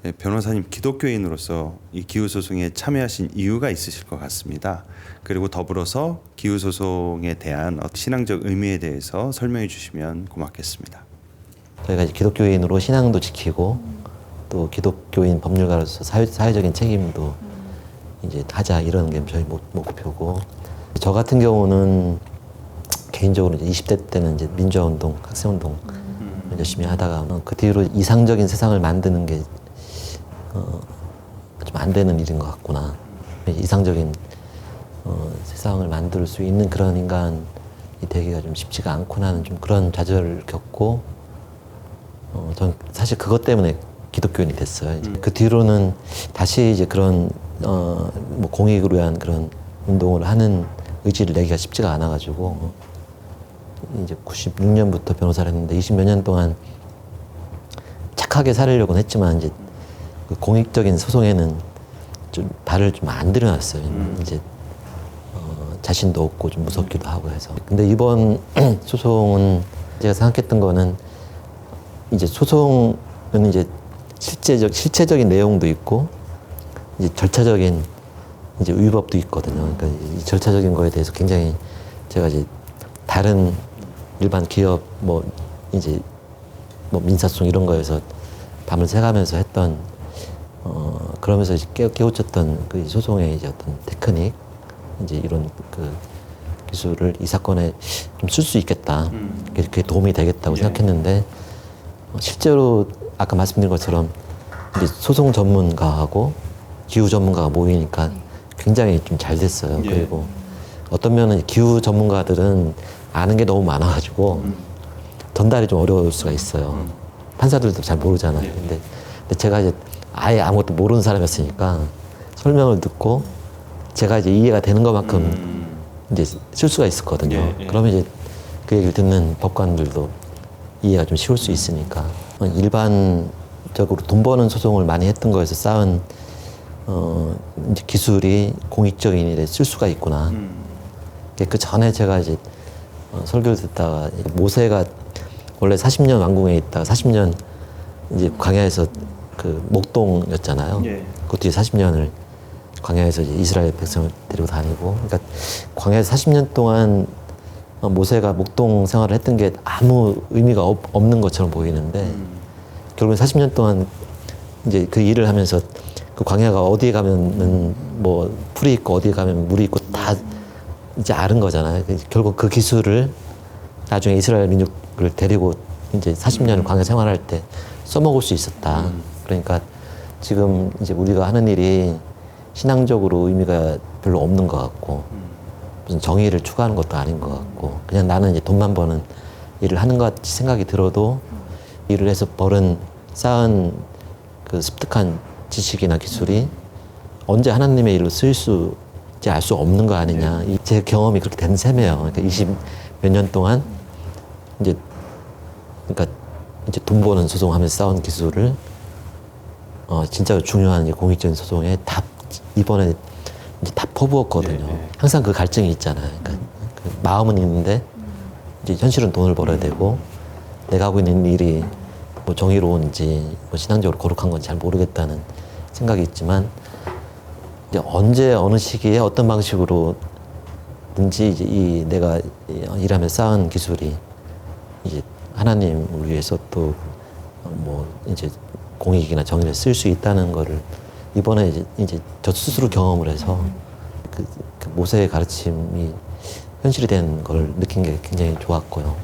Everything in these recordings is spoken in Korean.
네, 변호사님 기독교인으로서 이 기후소송에 참여하신 이유가 있으실 것 같습니다. 그리고 더불어서 기후소송에 대한 신앙적 의미에 대해서 설명해 주시면 고맙겠습니다. 저희가 이제 기독교인으로 신앙도 지키고 또 기독교인 법률가로서 사회적인 책임도 이제 하자, 이런 게 저희 목표고, 저 같은 경우는 개인적으로 이제 20대 때는 이제 민주화운동, 학생운동 열심히 하다가 그 뒤로 이상적인 세상을 만드는 게 좀 안 되는 일인 것 같구나. 이상적인 세상을 만들 수 있는 그런 인간이 되기가 좀 쉽지가 않구나는 좀 그런 좌절을 겪고, 전 사실 그것 때문에 기독교인이 됐어요. 그 뒤로는 다시 이제 그런 뭐 공익을 위한 그런 운동을 하는 의지를 내기가 쉽지가 않아가지고, 이제 96년부터 변호사를 했는데 20몇 년 동안 착하게 살려고는 했지만 이제 그 공익적인 소송에는 좀 발을 좀 안 들여놨어요. 이제 자신도 없고 좀 무섭기도 하고 해서. 근데 이번 소송은 제가 생각했던 거는 이제 소송은 이제 실체적인 내용도 있고 이제 절차적인 이제 위법도 있거든요. 그러니까 이 절차적인 거에 대해서 굉장히 제가 이제 다른 일반 기업 뭐 이제 뭐 민사소송 이런 거에서 밤을 새가면서 했던 그러면서 이제 깨우쳤던 그 소송의 이제 어떤 테크닉, 이제 이런 그 기술을 이 사건에 좀 쓸 수 있겠다, 그게 도움이 되겠다고 생각했는데, 실제로 아까 말씀드린 것처럼 이제 소송 전문가하고 기후 전문가가 모이니까 굉장히 좀 잘 됐어요. 그리고 어떤 면은 기후 전문가들은 아는 게 너무 많아가지고 전달이 좀 어려울 수가 있어요. 판사들도 잘 모르잖아요. 근데 제가 이제 아예 아무것도 모르는 사람이었으니까 설명을 듣고 제가 이제 이해가 되는 것만큼 이제 쓸 수가 있었거든요. 그러면 이제 그 얘기를 듣는 법관들도 이해가 좀 쉬울 수 있으니까. 일반적으로 돈 버는 소송을 많이 했던 거에서 쌓은 이제 기술이 공익적인 일에 쓸 수가 있구나. 그 전에 제가 이제 설교를 듣다가 모세가 원래 40년 왕궁에 있다가 40년 이제 광야에서 그 목동이었잖아요. 그 뒤에 40년을 광야에서 이제 이스라엘 백성을 데리고 다니고, 그러니까 광야에서 40년 동안 모세가 목동 생활을 했던 게 아무 의미가 없는 것처럼 보이는데, 결국엔 40년 동안 이제 그 일을 하면서 그 광야가 어디에 가면은 뭐 풀이 있고 어디에 가면 물이 있고 다 이제 아는 거잖아요. 결국 그 기술을 나중에 이스라엘 민족을 데리고 이제 40년을 광야 생활할 때 써먹을 수 있었다. 그러니까 지금 이제 우리가 하는 일이 신앙적으로 의미가 별로 없는 것 같고, 무슨 정의를 추구하는 것도 아닌 것 같고, 그냥 나는 이제 돈만 버는 일을 하는 것 같이 생각이 들어도 일을 해서 쌓은 그 습득한 지식이나 기술이 언제 하나님의 일로 쓰일 수 있지 알 수 없는 거 아니냐. 제 경험이 그렇게 된 셈이에요. 그러니까 20 몇 년 동안 그러니까 이제 돈 버는 소송하면서 쌓은 기술을 진짜 중요한 공익적인 소송에 다 이번에 이제 다 퍼부었거든요. 항상 그 갈증이 있잖아요. 그러니까 그 마음은 있는데 이제 현실은 돈을 벌어야 되고, 내가 하고 있는 일이 뭐 정의로운지 뭐 신앙적으로 거룩한 건지 잘 모르겠다는 생각이 있지만, 이제 언제 어느 시기에 어떤 방식으로든지 이제 내가 일하며 쌓은 기술이 이제 하나님을 위해서 또 뭐 이제 공익이나 정의를 쓸 수 있다는 거를 이번에 이제 저 스스로 경험을 해서 그 모세의 가르침이 현실이 된 걸 느낀 게 굉장히 좋았고요.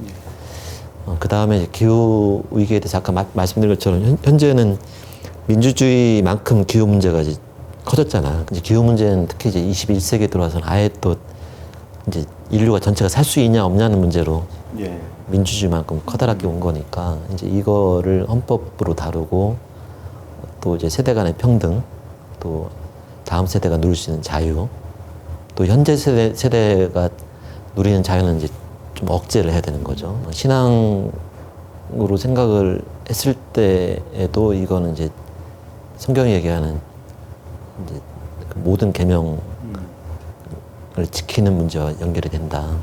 그 다음에 기후 위기에 대해서 아까 말씀드린 것처럼 현재는 민주주의만큼 기후 문제가 이제 커졌잖아요. 이제 기후 문제는 특히 이제 21세기에 들어와서는 아예 또 이제 인류가 전체가 살 수 있냐 없냐는 문제로 민주주의만큼 커다랗게 온 거니까, 이제 이거를 헌법으로 다루고 또 이제 세대 간의 평등, 또 다음 세대가 누릴 수 있는 자유, 또 현재 세대가 누리는 자유는 이제 좀 억제를 해야 되는 거죠. 신앙으로 생각을 했을 때에도 이거는 이제 성경이 얘기하는 이제 그 모든 계명을 지키는 문제와 연결이 된다.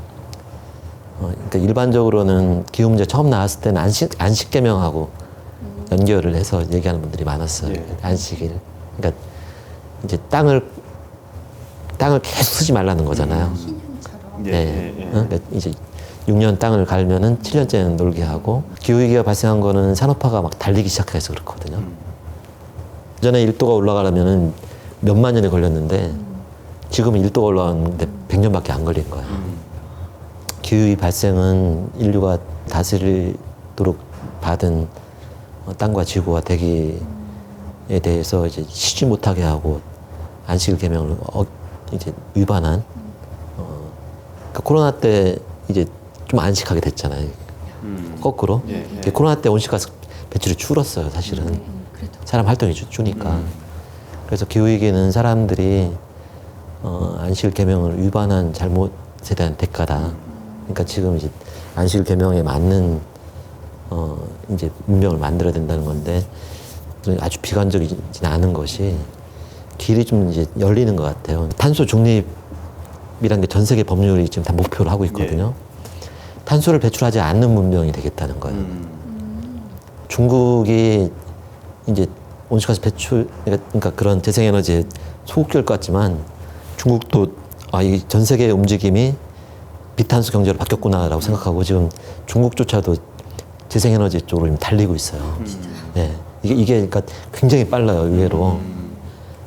그러니까 일반적으로는 기후 문제 처음 나왔을 때는 안식 계명하고 연결을 해서 얘기하는 분들이 많았어요. 예. 안식일. 그러니까 이제 땅을 계속 쓰지 말라는 거잖아요. 신형처럼. 예, 네. 예, 예. 그러니까 이제 6년 땅을 갈면은 7년째는 놀게 하고 기후위기가 발생한 거는 산업화가 막 달리기 시작해서 그렇거든요. 전에 1도가 올라가려면은 몇만 년이 걸렸는데 지금은 1도가 올라가는데 100년밖에 안 걸린 거예요. 기후위기 발생은 인류가 다스리도록 받은 땅과 지구와 대기에 대해서 이제 쉬지 못하게 하고 안식일 계명을 이제 위반한 그러니까 코로나 때 이제 좀 안식하게 됐잖아요. 거꾸로. 예, 예. 코로나 때 온실가스 배출이 줄었어요, 사실은. 그래도 사람 활동이 주니까. 그래서 기후위기는 사람들이 안식일 계명을 위반한 잘못에 대한 대가다. 그러니까 지금 이제 안식일 계명에 맞는 이제 문명을 만들어야 된다는 건데 아주 비관적이지 않은 것이 길이 좀 이제 열리는 것 같아요. 탄소 중립이라는 게 전 세계 법률이 지금 다 목표를 하고 있거든요. 탄소를 배출하지 않는 문명이 되겠다는 거예요. 중국이 이제 온실가스 배출, 그러니까 그런 재생에너지에 소극적일 것 같지만 중국도 이 전 세계의 움직임이 비탄소 경제로 바뀌었구나라고 생각하고 지금 중국조차도 재생에너지 쪽으로 지금 달리고 있어요. 네. 이게 그러니까 굉장히 빨라요, 의외로.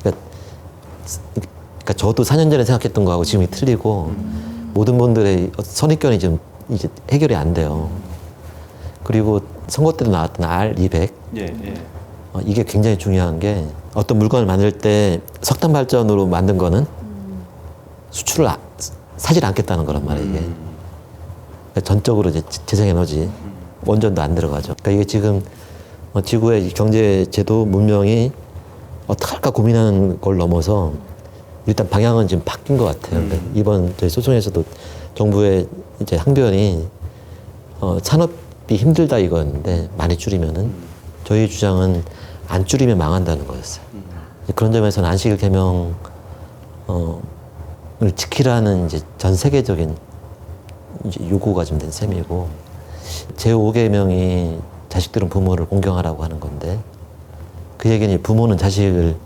그러니까 저도 4년 전에 생각했던 거하고 지금이 틀리고 모든 분들의 선입견이 지금 이제 해결이 안 돼요. 그리고 선거 때도 나왔던 R200. 예, 예. 이게 굉장히 중요한 게 어떤 물건을 만들 때 석탄 발전으로 만든 거는 수출을 사질 않겠다는 거란 말이에요, 이게. 그러니까 전적으로 이제 재생에너지 원전도 안 들어가죠. 그러니까 이게 지금 지구의 경제 제도 문명이 어떡할까 고민하는 걸 넘어서 일단 방향은 지금 바뀐 것 같아요. 그러니까 이번 저희 소송에서도 정부의 이제 항변이 산업이 힘들다 이거였는데 많이 줄이면은 저희 주장은 안 줄이면 망한다는 거였어요. 그런 점에서는 안식일 계명을 지키라는 이제 전 세계적인 이제 요구가 좀 된 셈이고 제5계명이 자식들은 부모를 공경하라고 하는 건데 그 얘기는 부모는 자식을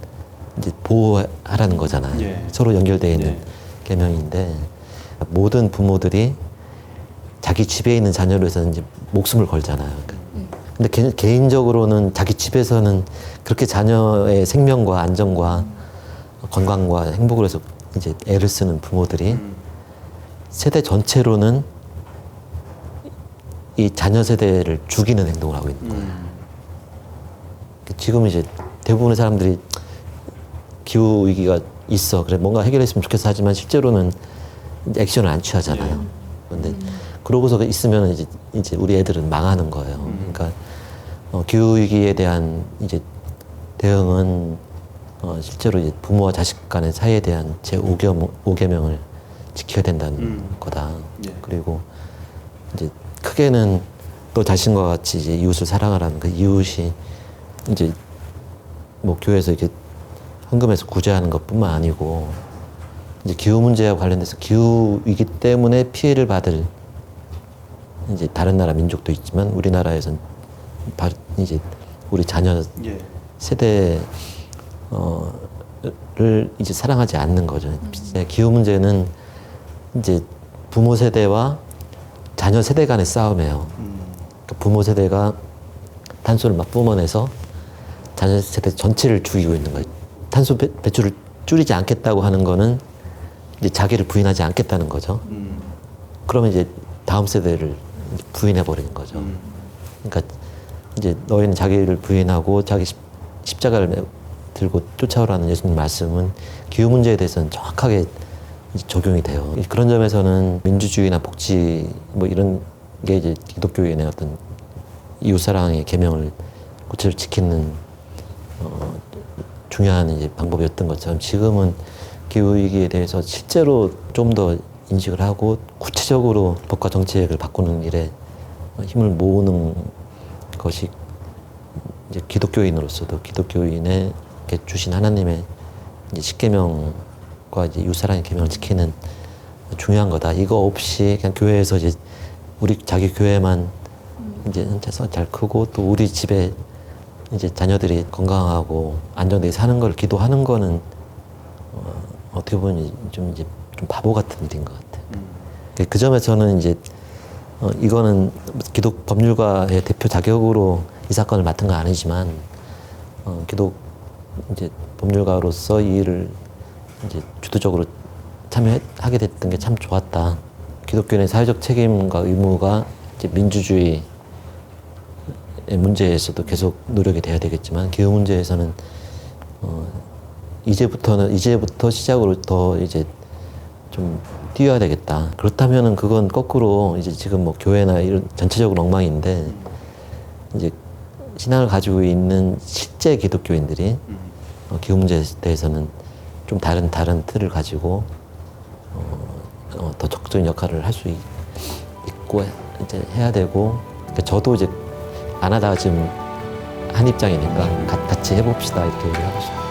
이제 보호하라는 거잖아요. 예. 서로 연결되어 있는 예. 계명인데 모든 부모들이 자기 집에 있는 자녀를 위해서 이제 목숨을 걸잖아요. 근데 개인적으로는 자기 집에서는 그렇게 자녀의 생명과 안전과 건강과 행복을 위해서 이제 애를 쓰는 부모들이 세대 전체로는 이 자녀 세대를 죽이는 행동을 하고 있는 거예요. 지금 이제 대부분의 사람들이 기후 위기가 있어. 그래 뭔가 해결했으면 좋겠어 하지만 실제로는 액션을 안 취하잖아요. 그런데 그러고서 있으면 이제 우리 애들은 망하는 거예요. 그러니까 기후 위기에 대한 이제 대응은 실제로 이제 부모와 자식 간의 사이에 대한 제5계명을 지켜야 된다는 거다. 예. 그리고 이제 크게는 너 자신과 같이 이제 이웃을 사랑하라는 그 이웃이 이제 뭐 교회에서 이렇게 헌금해서 구제하는 것뿐만 아니고 이제 기후 문제와 관련돼서 기후 위기 때문에 피해를 받을 이제 다른 나라 민족도 있지만 우리나라에선 이제 우리 자녀 예. 세대를 이제 사랑하지 않는 거죠. 기후 문제는 이제 부모 세대와 자녀 세대 간의 싸움이에요. 그러니까 부모 세대가 탄소를 막 뿜어내서 자녀 세대 전체를 죽이고 있는 거예요. 탄소 배출을 줄이지 않겠다고 하는 거는 이제 자기를 부인하지 않겠다는 거죠. 그러면 이제 다음 세대를 부인해 버리는 거죠. 그러니까 이제 너희는 자기를 부인하고 자기 십자가를 들고 쫓아오라는 예수님 말씀은 기후 문제에 대해서는 정확하게 이제 적용이 돼요. 그런 점에서는 민주주의나 복지 뭐 이런 게 이제 기독교인의 어떤 이웃사랑의 계명을 구체적으로 지키는 중요한 이제 방법이었던 것처럼 지금은 기후 위기에 대해서 실제로 좀 더 인식을 하고 구체적으로 법과 정책을 바꾸는 일에 힘을 모으는 것이 이제 기독교인으로서도 기독교인의 주신 하나님의 이제 십계명과 이제 이웃사랑의 계명을 지키는 중요한 거다. 이거 없이 그냥 교회에서 이제 우리 자기 교회만 이제 혼자서 잘 크고 또 우리 집에 이제 자녀들이 건강하고 안정되게 사는 걸 기도하는 거는 어떻게 보면 좀 바보 같은 일인 것 같아요. 그 점에서는 이제 이거는 기독 법률가의 대표 자격으로 이 사건을 맡은 건 아니지만 기독 이제 법률가로서 이 일을 이제 주도적으로 참여하게 됐던 게 참 좋았다. 기독교인의 사회적 책임과 의무가 이제 민주주의 문제에서도 계속 노력이 돼야 되겠지만 기후 문제에서는 이제부터 시작으로 더 이제 좀 뛰어야 되겠다. 그렇다면은 그건 거꾸로 이제 지금 뭐 교회나 이런 전체적으로 엉망인데 이제 신앙을 가지고 있는 실제 기독교인들이 기후 문제에 대해서는 좀 다른 틀을 가지고 더 적극적인 역할을 할 수 있고 이제 해야 되고 그러니까 저도 이제 안 하다가 지금 한 입장이니까 같이 해봅시다 이렇게 얘기하고 싶어요.